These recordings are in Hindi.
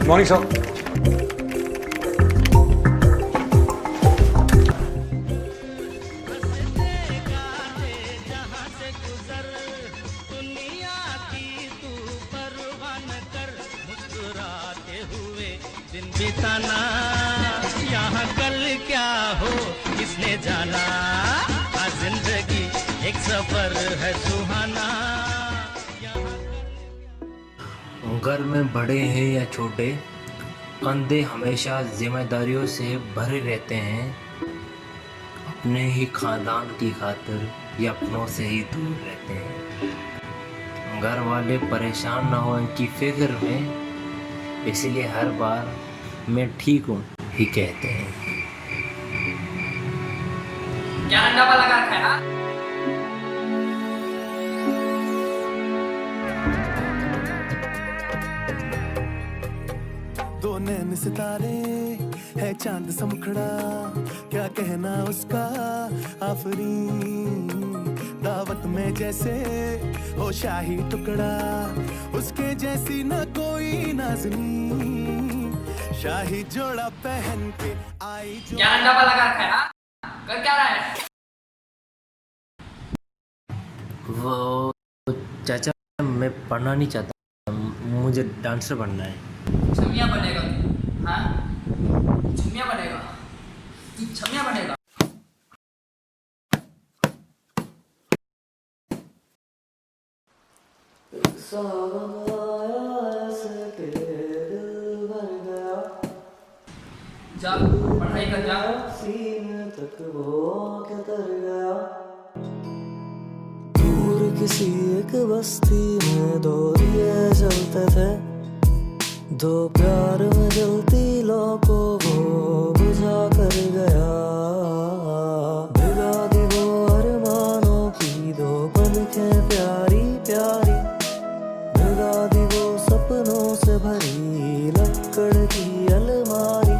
Morning sir. दिन बिताना यहाँ कल क्या हो किसने जाना, आज जिंदगी एक सफर है सुहाना। घर में बड़े हैं या छोटे, कंधे हमेशा जिम्मेदारियों से भरे रहते हैं। अपने ही खानदान की खातिर या अपनों से ही दूर रहते हैं। घर वाले परेशान ना हो इनकी फिक्र में, इसलिए हर बार मैं ठीक हूँ ही कहते हैं। क्या अंडा वाला लगा रखा है ना? दो नैन सितारे है चांद सा मुखड़ा, क्या कहना उसका आफरीन। दावत में जैसे हो शाही टुकड़ा, उसके जैसी न कोई नाज़नीन। शाही जोड़ा पहन के आई जो क्या अंडा वाला लगा रखा है ना? कर क्या रहा है? वो चाचा, मैं पढ़ना नहीं चाहता, मुझे डांसर बनना है। छमिया बनेगा तू? हाँ, छमिया बनेगा तू? छमिया बनेगा? जा पढ़ाई कर जा। दूर किसी एक बस्ती में दो दिए जलते थे, दो प्यार में जलती लौ को वो बुझा कर गया। भिगा दी वो अरमानों की दो पलकें प्यारी प्यारी, भिगा दी वो सपनों से भरी लक्कड़ की अलमारी।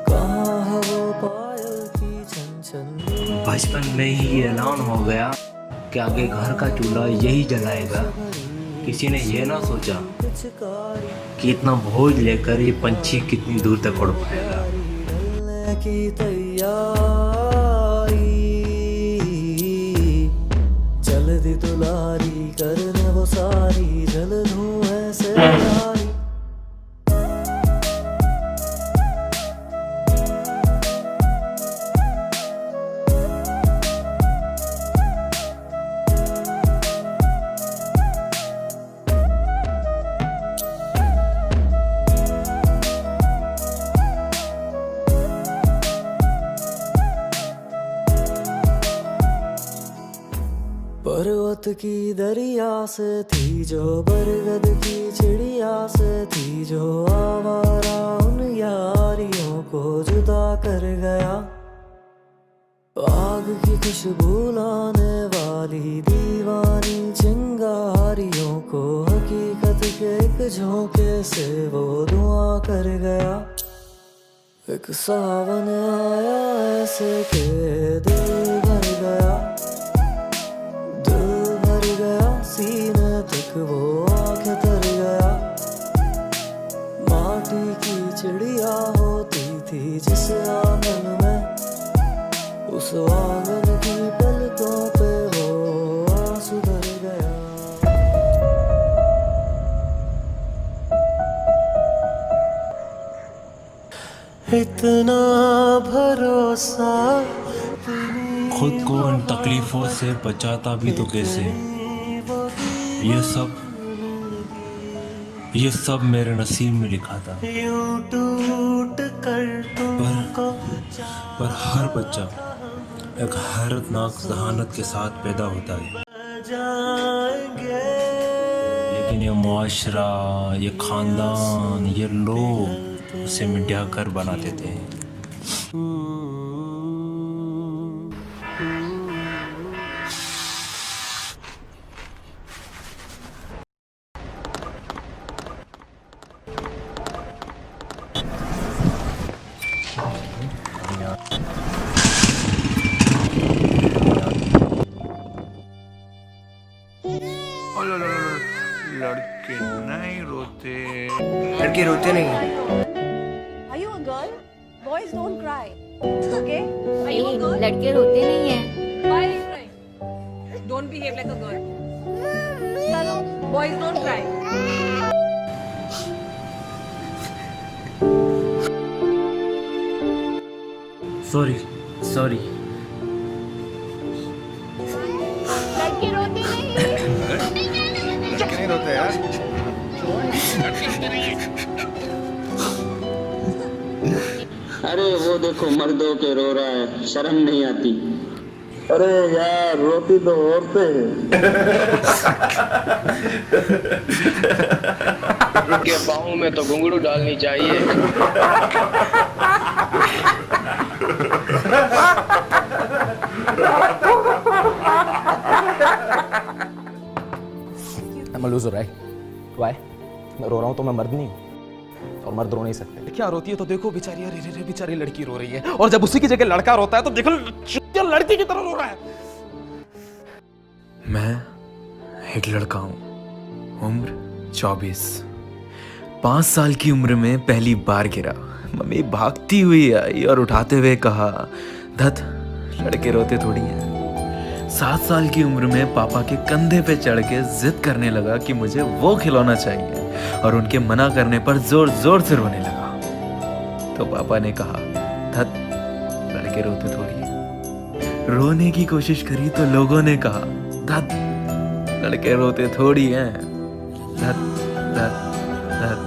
कहाँ है वो पायल की छन छन। बचपन में ही ये ऐलान हो गया कि आगे घर का चूल्हा यही जलाएगा। किसी ने यह ना सोचा कि इतना बोझ लेकर ये पंछी कितनी दूर तक उड़ पाएगा। की तैयारी जल्दी दुलारी करने वो सारी, जल धुएं से यारी। पर्वत की दरिया से थी जो बरगद की चिड़िया से थी, जो आवारा उन यारियों को जुदा कर गया। आग की खुशबू लाने वाली दीवानी चिंगारियों को हकीकत के एक झोंके से वो धुआं कर गया। एक सावन आया ऐसे के दिल भर गया, सीने तक वो आंखें तर गया। माटी की चिड़िया होती थी जिस आंगन में, उस आंगन की पलकों पे वो आंसू भर गया। इतना भरोसा खुद को उन तकलीफों से बचाता भी तो कैसे। ये सब मेरे नसीब में लिखा था। पर हर बच्चा एक हैरतनाक जहानत के साथ पैदा होता है, लेकिन ये मुआशरा, ये खानदान, ये लोग उसे मिटा कर बना देते हैं। लड़की लड़के नहीं रोते। लड़के रोते नहीं। Are you a girl? Boys don't cry. Okay? Are you a नहीं, girl? लड़के रोते नहीं है। Why are you crying? Don't behave like a girl. Chalo, boys don't cry. Sorry sorry. लड़के रोते नहीं। लड़के नहीं रोते यार। अरे वो देखो मर्दों के रो रहा है, शर्म नहीं आती। अरे यार रोती तो औरतें हैं। के पाँव में तो घुंघरू डालनी चाहिए। I'm a loser, right? Why? मैं रो रहा हूँ तो मैं मर्द नहीं हूँ और मर्द रो नहीं सकते। क्या रोती है तो देखो बेचारी, अरे रे रे बेचारी लड़की रो रही है, और जब उसी की जगह लड़का रोता है तो देखो लड़की की तरह रो रहा है। मैं एक लड़का हूँ, उम्र 24। 5 साल की उम्र में पहली बार गिरा। मम्मी भागती हुई आई और उठाते हुए कहा, धत लड़के रोते थोड़ी हैं। 7 साल की उम्र में पापा के कंधे पे चढ़ के जिद करने लगा कि मुझे वो खिलौना चाहिए, और उनके मना करने पर जोर जोर से रोने लगा। तो पापा ने कहा, धत लड़के रोते थोड़ी हैं। रोने की कोशिश करी तो लोगों ने कहा, धत लड़के रोते थोड़ी हैं। धत धत धत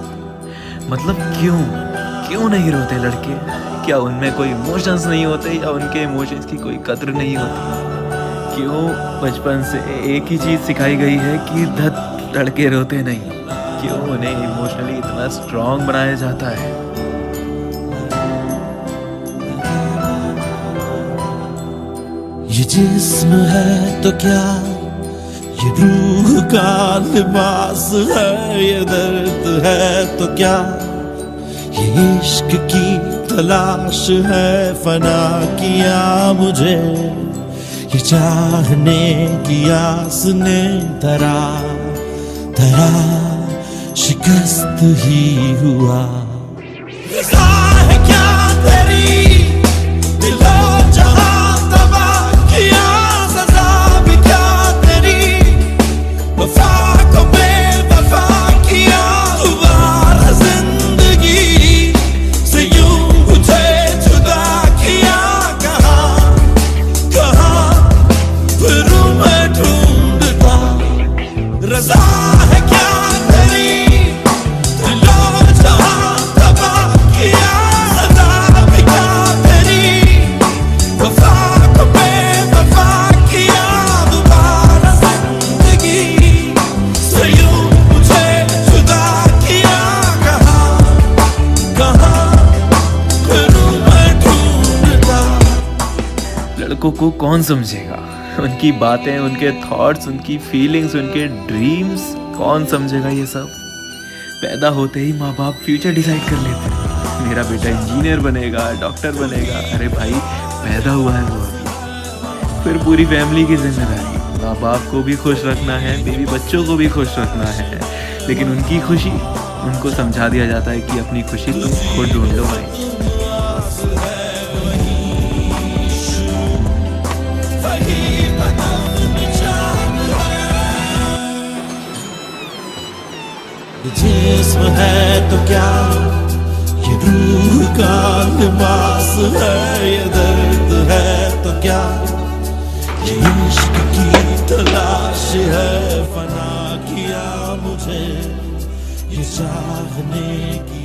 मतलब क्यों नहीं रोते लड़के? क्या उनमें कोई इमोशंस नहीं होते, या उनके इमोशंस की कोई कद्र नहीं होती? क्यों बचपन से एक ही चीज सिखाई गई है कि धत लड़के रोते नहीं? क्यों उन्हें इमोशनली इतना स्ट्रांग बनाया जाता है? ये जिस्म है तो क्या, ये रूह का लिबास है, ये दर्द है तो क्या, ये इश्क की तलाश है। फना किया मुझे ये चाहने की आस ने, धरा शिकस्त ही हुआ। रज़ा है क्या तेरी, दिलो जहां तबाह किया, सज़ा भी क्या तेरी, वफा को बेवफा किया। दोबारा जिंदगी से यूं मुझे जुदा किया। कहाँ फिरूं मैं ढूंढता, रज़ा है क्या तेरी, दिलो जहां तबाह किया, सज़ा भी क्या तेरी, वफा को बेवफा किया। दोबारा जिंदगी से यूं मुझे जुदा किया। कहाँ फिरूं मैं ढूंढता। लड़कों को कौन समझेगा? उनकी बातें, उनके थॉट्स, उनकी फीलिंग्स, उनके ड्रीम्स कौन समझेगा? ये सब पैदा होते ही माँ बाप फ्यूचर डिसाइड कर लेते हैं, मेरा बेटा इंजीनियर बनेगा, डॉक्टर बनेगा। अरे भाई पैदा हुआ है वो अभी, फिर पूरी फैमिली की जिम्मेदारी। माँ बाप को भी खुश रखना है, बीवी बच्चों को भी खुश रखना है, लेकिन उनकी खुशी उनको समझा दिया जाता है कि अपनी खुशी तुम खुद ढूंढ लो भाई। जिस्म है तो क्या, ये रूह का लिबास है, ये दर्द है तो क्या, ये इश्क की तलाश है। फना किया मुझे ये चाहने की